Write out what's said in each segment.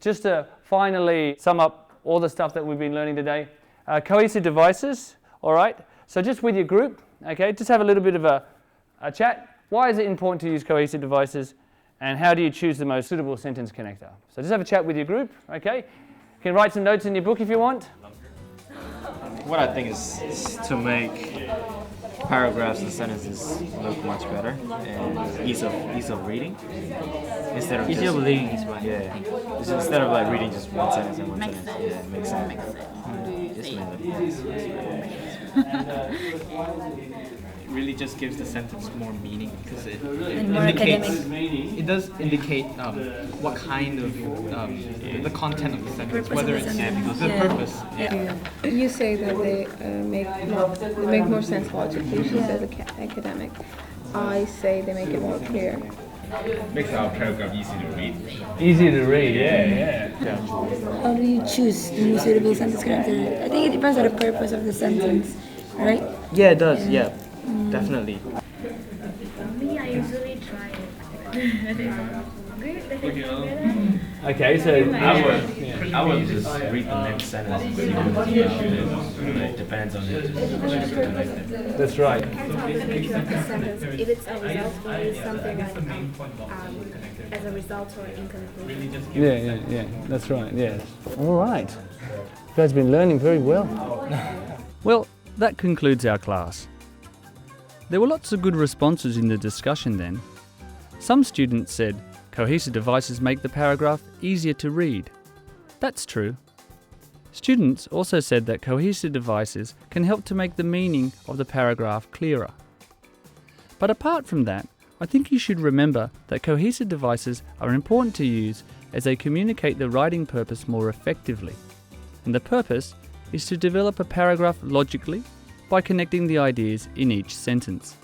just to finally sum up all the stuff that we've been learning today, cohesive devices, all right? So just with your group, okay, just have a little bit of a chat. Why is it important to use cohesive devices, and how do you choose the most suitable sentence connector? So just have a chat with your group, okay? You can write some notes in your book if you want. What I think is to make paragraphs and sentences look much better and ease of reading instead of Easier reading is right. Yeah, just instead of like reading just one sentence and one Makes sentence. sense. Yeah, it makes sense. Makes sense. It really just gives the sentence more meaning because it more indicates academic. it does indicate what kind of the content of the sentence, whether it's the purpose. You say that they make more sense logically. She says academic. I say they make it more clear. Makes our paragraph easy to read. Easy to read, yeah. How do you choose the most suitable sentence connector? I think it depends on the purpose of the sentence, right? Yeah, it does. Yeah, definitely. Me, I usually try it. Okay, so I would just read the next sentence and see what it's about. It depends on it. that's right. If it's a result, maybe something like as a result or in conclusion. Yeah, that's right, yes. All right. You guys have been learning very well. Well, that concludes our class. There were lots of good responses in the discussion then. Some students said, cohesive devices make the paragraph easier to read. That's true. Students also said that cohesive devices can help to make the meaning of the paragraph clearer. But apart from that, I think you should remember that cohesive devices are important to use as they communicate the writing purpose more effectively. And the purpose is to develop a paragraph logically by connecting the ideas in each sentence.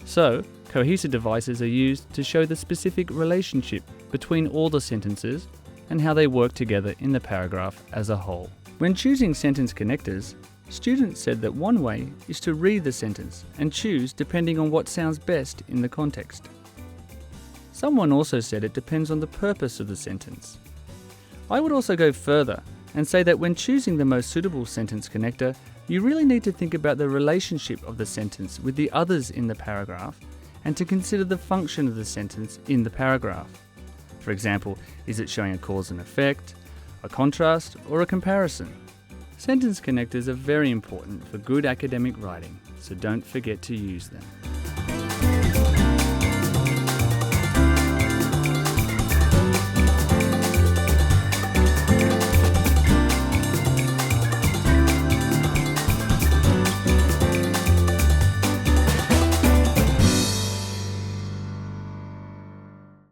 So, cohesive devices are used to show the specific relationship between all the sentences and how they work together in the paragraph as a whole. When choosing sentence connectors, students said that one way is to read the sentence and choose depending on what sounds best in the context. Someone also said it depends on the purpose of the sentence. I would also go further and say that when choosing the most suitable sentence connector, you really need to think about the relationship of the sentence with the others in the paragraph and to consider the function of the sentence in the paragraph. For example, is it showing a cause and effect, a contrast, or a comparison? Sentence connectors are very important for good academic writing, so don't forget to use them.